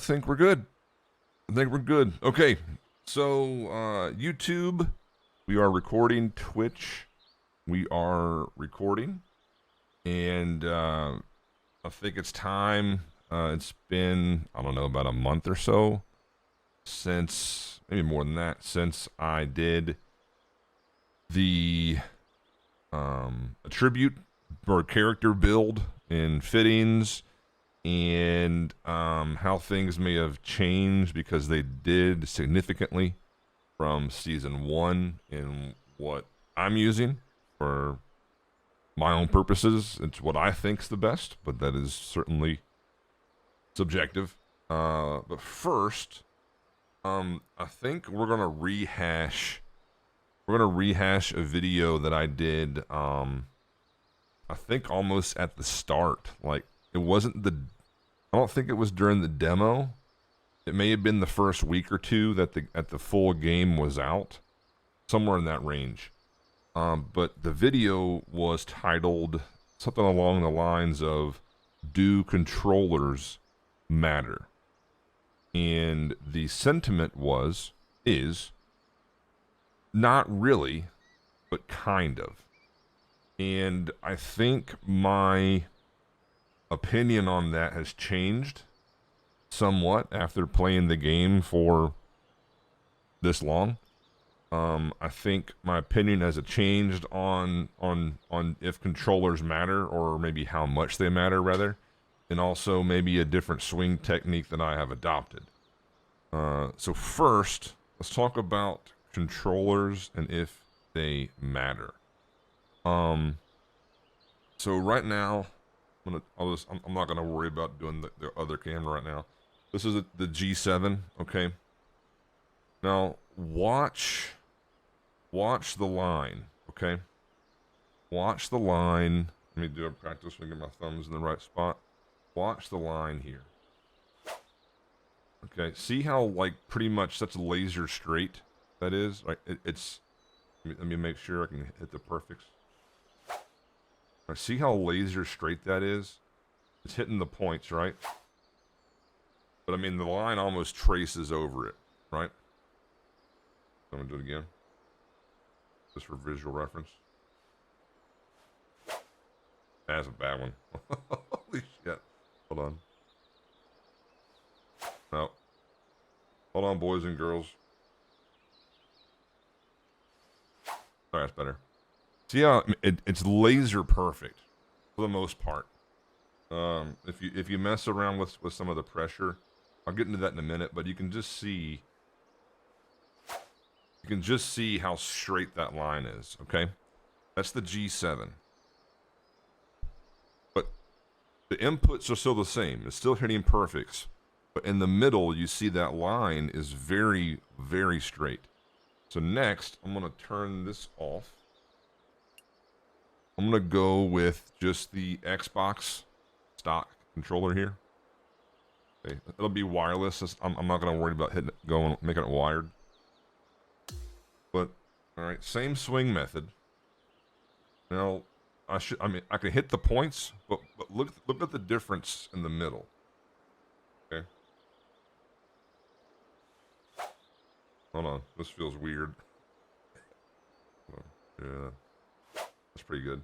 think we're good. I think we're good. Okay, so YouTube, we are recording. Twitch, we are recording. And I think it's time. It's been, I don't know, about a month or so since, maybe more than that, since I did the attribute or character build in fittings, and how things may have changed, because they did significantly from season 1 in what I'm using for my own purposes. It's what I think's the best, but that is certainly subjective. But first, I think we're gonna rehash. We're gonna rehash a video that I did. I think almost at the start. Like, it wasn't the. I don't think it was during the demo. It may have been the first week or two that the full game was out, somewhere in that range. But the video was titled something along the lines of "Do Controllers Matter?" And the sentiment is not really, but kind of. And I think my opinion on that has changed somewhat after playing the game for this long. I think my opinion has changed on if controllers matter, or maybe how much they matter, rather, and also maybe a different swing technique that I have adopted. So first, let's talk about controllers and if they matter. So right now, I'm not gonna worry about doing the other camera right now. This is the G7, okay? Now watch the line, okay? Watch the line. Let me do a practice and get my thumbs in the right spot. Watch the line here. Okay, see how, like, pretty much that's laser straight that is? Like, it's let me make sure I can hit the perfects. Right, see how laser straight that is? It's hitting the points, right? But I mean, the line almost traces over it, right? I'm gonna do it again, just for visual reference. That's a bad one. Holy shit. Hold on. No. Hold on, boys and girls. Alright, that's better. See how it's laser perfect for the most part. If you mess around with some of the pressure, I'll get into that in a minute, but you can just see how straight that line is, okay? That's the G7. But the inputs are still the same. It's still hitting perfects. But in the middle, you see that line is very, very straight. So next, I'm going to turn this off. I'm going to go with just the Xbox stock controller here. Okay, it'll be wireless. I'm not going to worry about making it wired. But, alright, same swing method. Now, I can hit the points, but look at the difference in the middle. Okay. Hold on, this feels weird. Yeah. That's pretty good.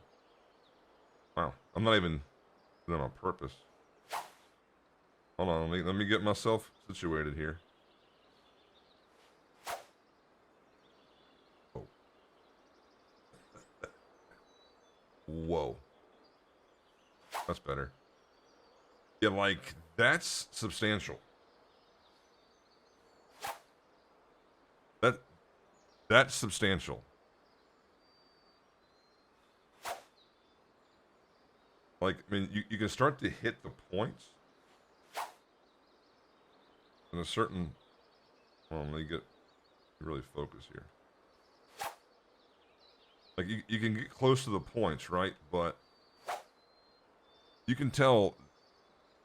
Wow, I'm not even doing it on purpose. Hold on, let me get myself situated here. Oh. Whoa. That's better. Yeah, like, that's substantial. That's substantial. Like, I mean, you can start to hit the points in a certain. Well, let me get really focused here. Like, you can get close to the points, right? But you can tell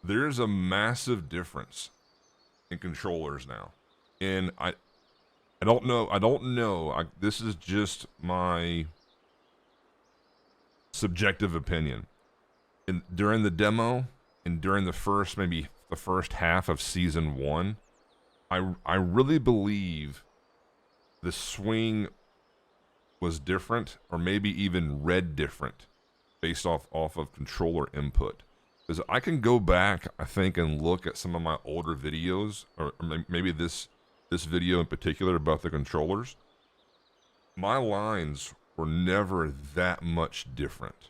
there's a massive difference in controllers now. And I don't know. This is just my subjective opinion. During the demo and during the first maybe the first half of season 1, I really believe the swing was different, or maybe even read different, based off of controller input. Because I can go back, I think, and look at some of my older videos, or maybe this video in particular about the controllers. My lines were never that much different.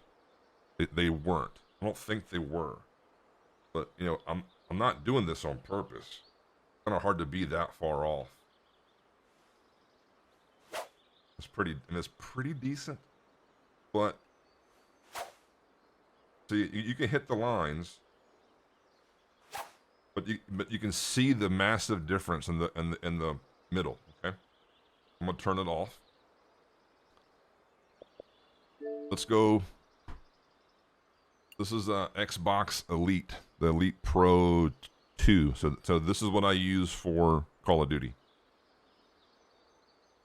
They weren't. I don't think they were. But you know, I'm not doing this on purpose. It's kind of hard to be that far off. It's pretty decent. But see, you can hit the lines, but you can see the massive difference in the middle. Okay, I'm gonna turn it off. Let's go. This is Xbox Elite, the Elite Pro 2. So this is what I use for Call of Duty,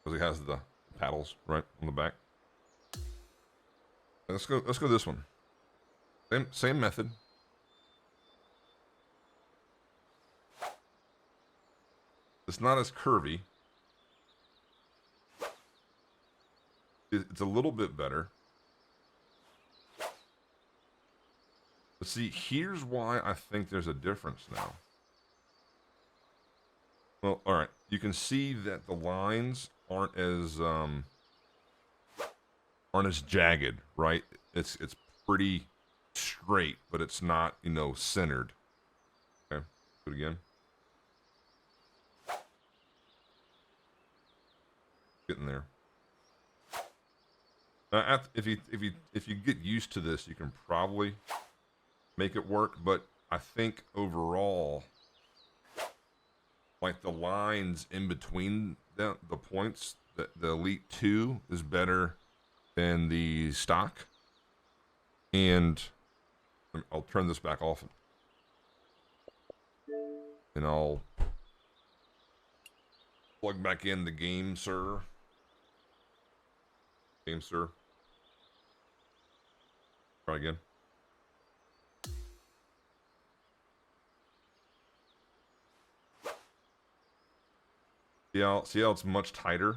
because it has the paddles right on the back. Let's go this one. Same method. It's not as curvy. It's a little bit better. But see, here's why I think there's a difference now. Well, all right. You can see that the lines aren't as jagged, right? It's pretty straight, but it's not, you know, centered. Okay, do it again. Getting there. If you get used to this, you can probably make it work. But I think overall, like the lines in between the points, the Elite 2 is better than the stock. And I'll turn this back off, and I'll plug back in the game, sir. Game, sir. Try again. See how it's much tighter?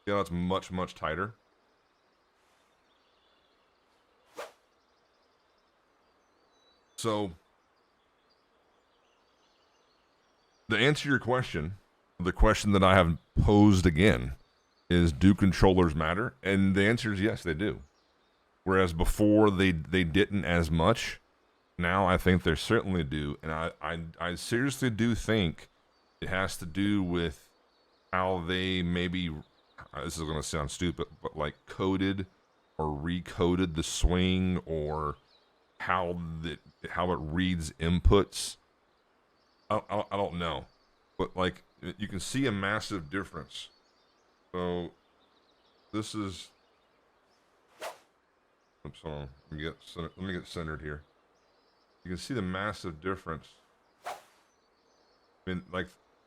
See how it's much tighter? So, to answer your question, the question that I have posed again is, do controllers matter? And the answer is yes, they do. Whereas before they didn't as much, now I think they certainly do. And I seriously do think it has to do with how they maybe, this is going to sound stupid, but like coded or recoded the swing, or how it reads inputs. I don't know, but like you can see a massive difference. So this is, oops, hold on. Let me get centered here. You can see the massive difference. I mean,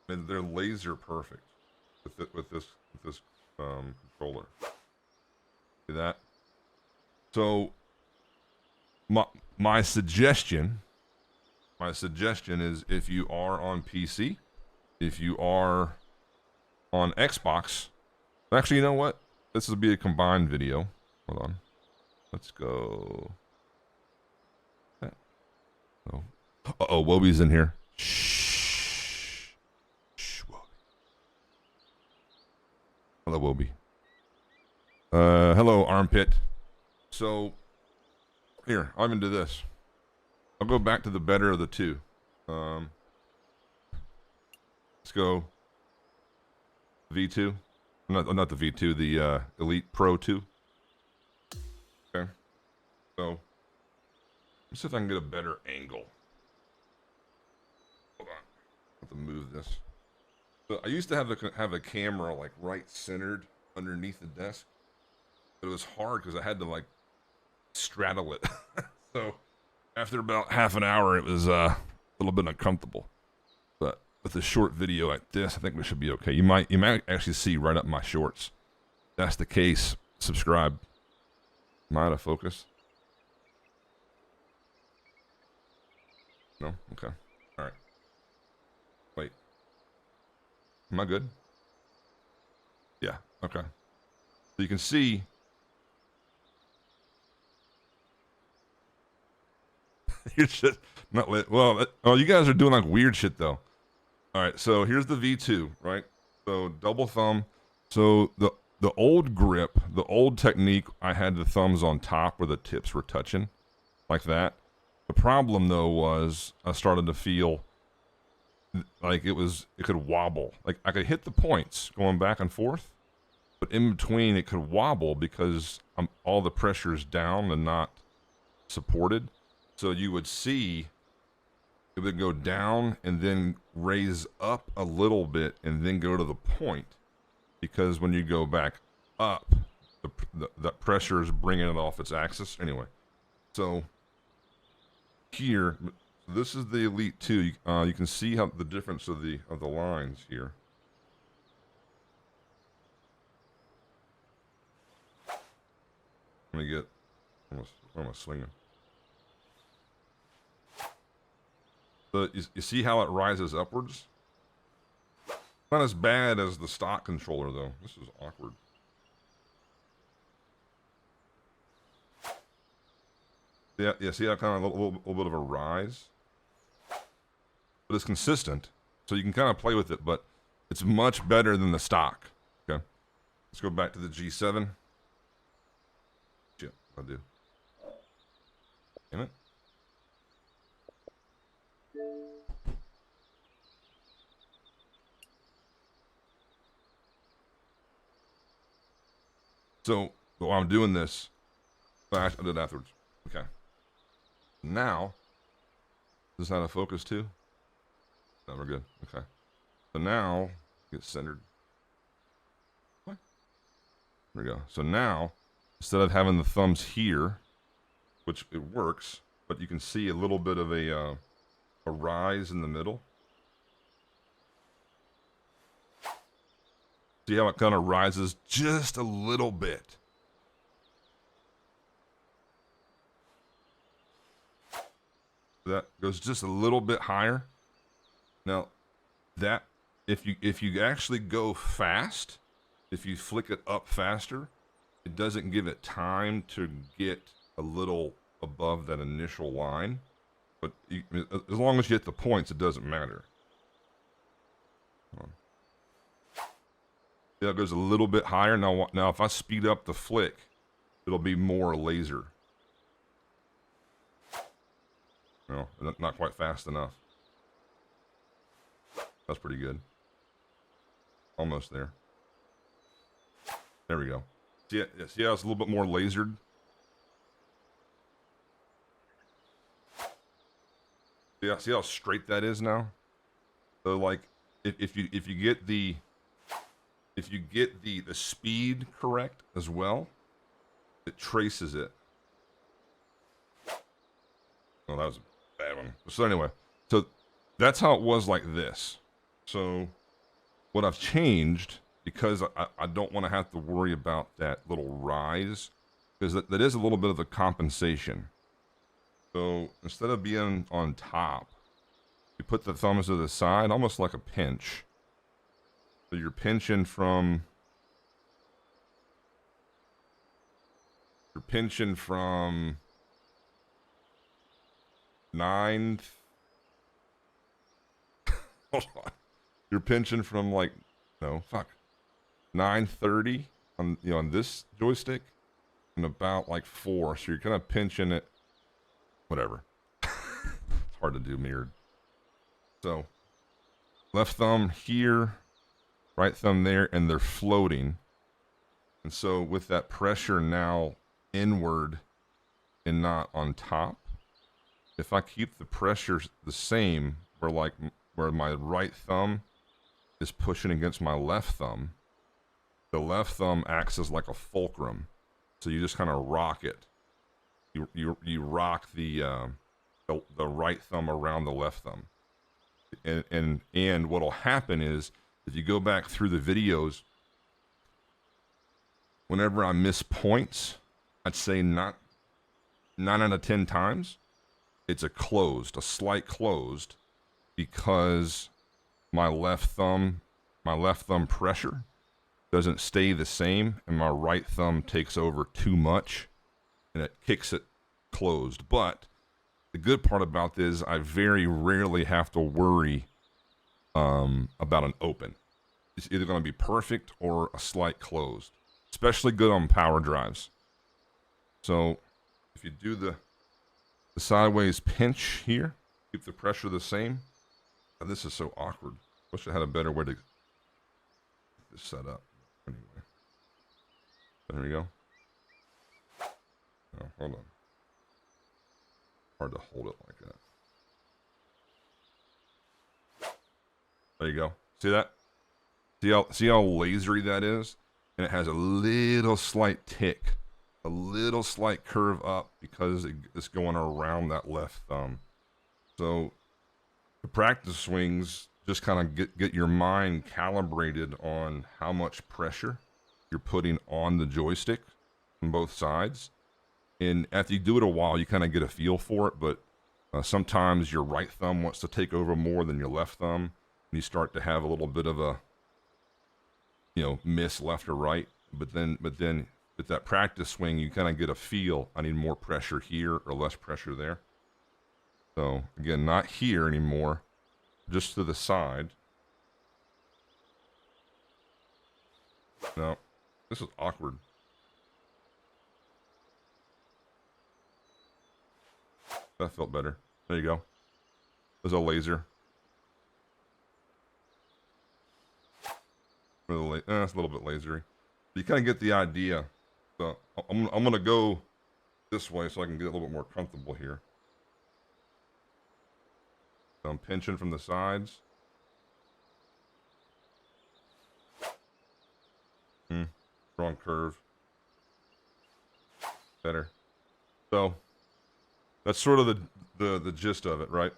they're laser perfect with this controller. See that? So my suggestion is, if you are on PC, if you are on Xbox, actually, you know what? This will be a combined video. Hold on. Let's go. Oh, Wobie's in here. Shh, Wobie. Hello, Wobie. Hello, Armpit. So, here, I'm into this. I'll go back to the better of the two. Let's go V2. Not the V2, the Elite Pro 2. Okay. So, let's see if I can get a better angle. Hold on. I have to move this. So I used to have a camera like right centered underneath the desk, but it was hard because I had to like straddle it. So after about half an hour, it was a little bit uncomfortable. But with a short video like this, I think we should be okay. You might actually see right up my shorts. If that's the case, subscribe. Am I out of focus? No? Okay. All right. Wait. Am I good? Yeah. Okay. So you can see you're just not lit. Well, oh, you guys are doing like weird shit though. All right. So here's the V2, right? So double thumb. So the old grip, the old technique, I had the thumbs on top where the tips were touching, like that. The problem though was I started to feel like it could wobble. Like I could hit the points going back and forth, but in between it could wobble because all the pressure is down and not supported. So you would see it would go down and then raise up a little bit and then go to the point, because when you go back up, the pressure is bringing it off its axis. Anyway, so here, this is the Elite 2. You can see how the difference of the lines here. Let me get, what am I swinging? So you see how it rises upwards? Not as bad as the stock controller though. This is awkward. Yeah, see how kind of a little bit of a rise? But it's consistent, so you can kind of play with it, but it's much better than the stock. Okay, let's go back to the G7. Shit, I do. Damn it. So while I'm doing this, I did it afterwards. Okay. Now, is this out of focus too? No, we're good. Okay. So now, get centered. What? There we go. So now, instead of having the thumbs here, which it works, but you can see a little bit of a rise in the middle. See how it kind of rises just a little bit. That goes just a little bit higher. Now, that if you actually go fast, if you flick it up faster, it doesn't give it time to get a little above that initial line. But as long as you hit the points, it doesn't matter. Yeah, it goes a little bit higher. Now if I speed up the flick, it'll be more laser. No, not quite fast enough. That's pretty good. Almost there. There we go. See how it's a little bit more lasered? Yeah, see how straight that is now? So like if you get the speed correct as well, it traces it. Oh, that was a bad one. So anyway, so that's how it was like this. So what I've changed, because I don't want to have to worry about that little rise, because that is a little bit of a compensation. So instead of being on top, you put the thumbs to the side, almost like a pinch. So you're pinching from 9. Hold on. You're pinching from like 930 on this joystick, and about like 4. So you're kind of pinching it. Whatever. It's hard to do mirrored. So left thumb here, right thumb there, and they're floating. And so with that pressure now inward and not on top, if I keep the pressure the same, where my right thumb is pushing against my left thumb, the left thumb acts as like a fulcrum. So you just kind of rock it. You rock the right thumb around the left thumb. And what'll happen is, if you go back through the videos, whenever I miss points, I'd say not 9 out of 10 times, it's a slight closed, because my left thumb pressure doesn't stay the same, and my right thumb takes over too much, and it kicks it closed. But the good part about this is I very rarely have to worry about an open. It's either going to be perfect or a slight closed. Especially good on power drives. So if you do the sideways pinch here, keep the pressure the same. Oh, this is so awkward. Wish I had a better way to get this set up. Anyway, there we go. Oh, hold on. Hard to hold it like that. There you go. See that? See how lasery that is? And it has a little slight tick, a little slight curve up because it's going around that left thumb. So the practice swings just kind of get your mind calibrated on how much pressure you're putting on the joystick on both sides. And after you do it a while, you kind of get a feel for it. But sometimes your right thumb wants to take over more than your left thumb, and you start to have a little bit of a miss left or right. But then with that practice swing, you kind of get a feel. I need more pressure here or less pressure there. So again, not here anymore, just to the side. No, this is awkward. That felt better. There you go. There's a laser. It's a little bit lasery. But you kind of get the idea. So I'm going to go this way so I can get a little bit more comfortable here. So I'm pinching from the sides. Wrong curve. Better. So that's sort of the gist of it, right?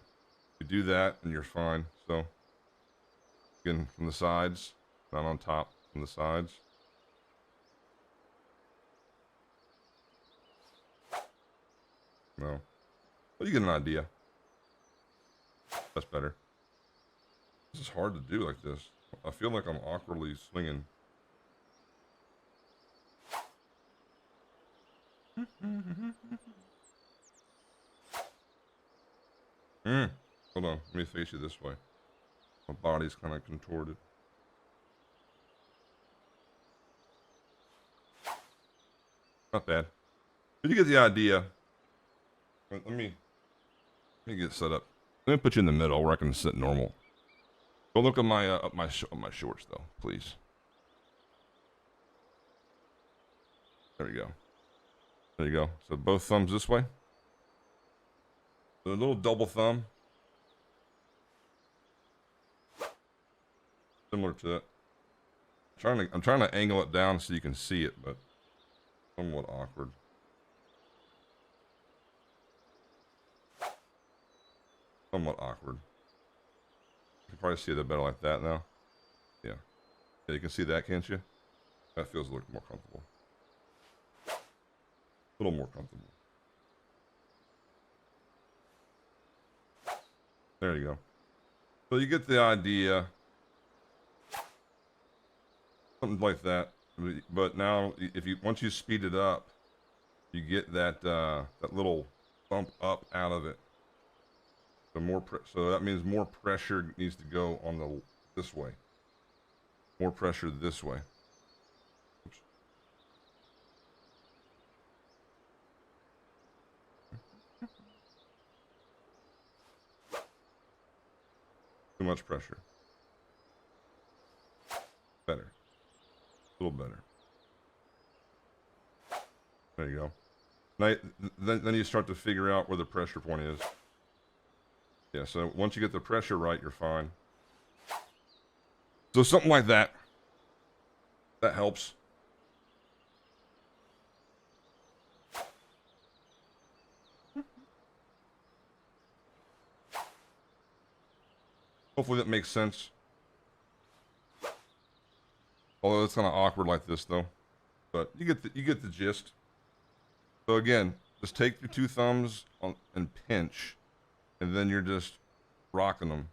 You do that and you're fine. So again, from the sides, not on top, from the sides. No. Well, you get an idea. That's better. This is hard to do like this. I feel like I'm awkwardly swinging. Hold on. Let me face you this way. My body's kind of contorted. Not bad. But you get the idea. Let me get set up. Let me put you in the middle where I can sit normal. Don't look at my shorts though, please. There we go. There you go. So both thumbs this way. So a little double thumb. Similar to that. I'm trying to angle it down so you can see it, but somewhat awkward. Somewhat awkward. You can probably see it better like that now. Yeah. Yeah, you can see that, can't you? That feels a little more comfortable. A little more comfortable. There you go. So you get the idea. Something like that. But now, once you speed it up, you get that little bump up out of it. So that means more pressure needs to go on this way. More pressure this way. Oops. Too much pressure. Better. A little better. There you go. Now, then you start to figure out where the pressure point is. Yeah, so once you get the pressure right, you're fine. So something like that. That helps. Hopefully that makes sense. Although it's kind of awkward like this though. But you get the gist. So again, just take your two thumbs and pinch and then you're just rocking them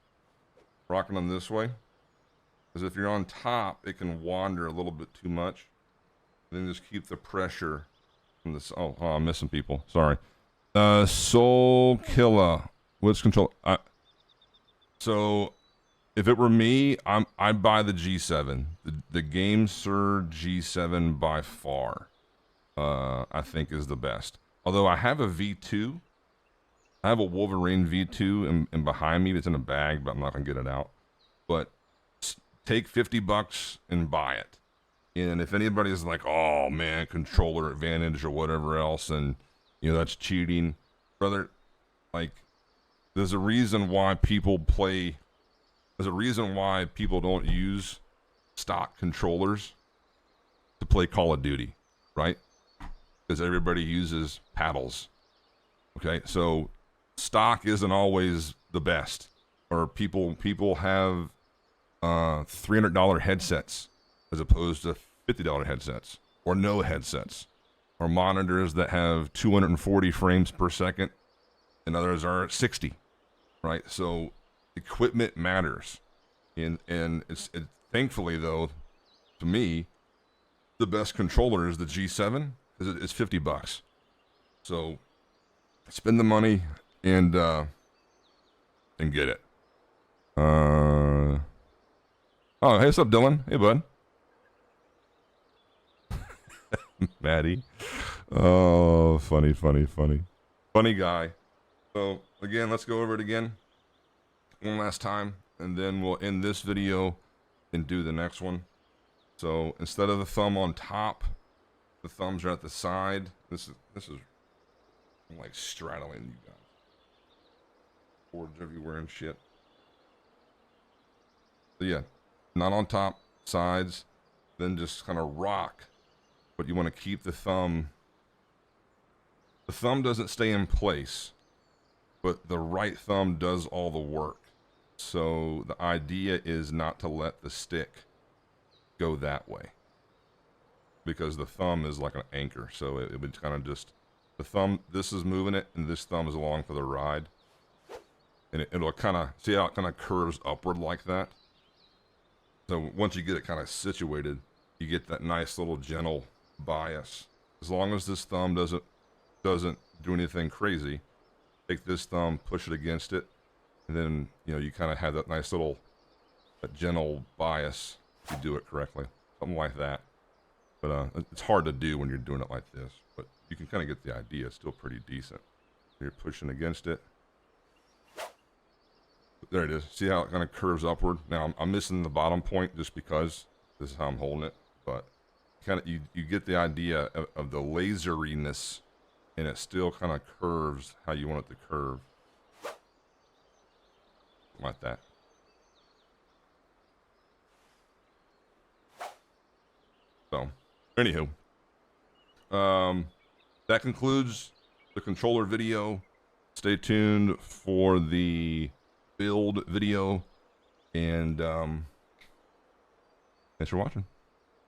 this way. Because if you're on top, it can wander a little bit too much. Then just keep the pressure from this. Oh, I'm missing people. Sorry. Soul Killer. What's control? So, if it were me, I'd buy the G7. The GameSir G7 by far, I think is the best. Although I have a V2. I have a Wolverine V2 and behind me. It's in a bag, but I'm not gonna get it out. But take $50 and buy it. And if anybody's like, oh man, controller advantage or whatever else, and you know that's cheating, brother, like there's a reason why people play. There's a reason why people don't use stock controllers to play Call of Duty, right? Because everybody uses paddles. Okay, so stock isn't always the best, or people have $300 headsets as opposed to $50 headsets, or no headsets, or monitors that have 240 frames per second and others are at 60, right? So equipment matters, and it's thankfully though, to me, the best controller is the G7 because it's $50. So spend the money and get it. Oh, hey, what's up, Dylan? Hey, bud. Maddie. Oh, funny guy. So again, let's go over it again one last time, and then we'll end this video and do the next one. So instead of the thumb on top, the thumbs are at the side. This is I'm like straddling you guys. Boards everywhere and shit. So yeah, not on top, sides, then just kind of rock. But you want to keep the thumb. The thumb doesn't stay in place, but the right thumb does all the work. So the idea is not to let the stick go that way, because the thumb is like an anchor. So it would kind of just, the thumb, this is moving it, and this thumb is along for the ride. And it'll kind of, see how it kind of curves upward like that? So once you get it kind of situated, you get that nice little gentle bias. As long as this thumb doesn't do anything crazy, take this thumb, push it against it, and then you kind of have that nice little gentle bias if you do it correctly, something like that. But it's hard to do when you're doing it like this, but you can kind of get the idea. It's still pretty decent. You're pushing against it. There it is. See how it kind of curves upward? Now I'm missing the bottom point just because this is how I'm holding it, but kind of you get the idea of the laseriness, and it still kind of curves how you want it to curve, like that. So anywho, that concludes the controller video. Stay tuned for the build video, and thanks for watching.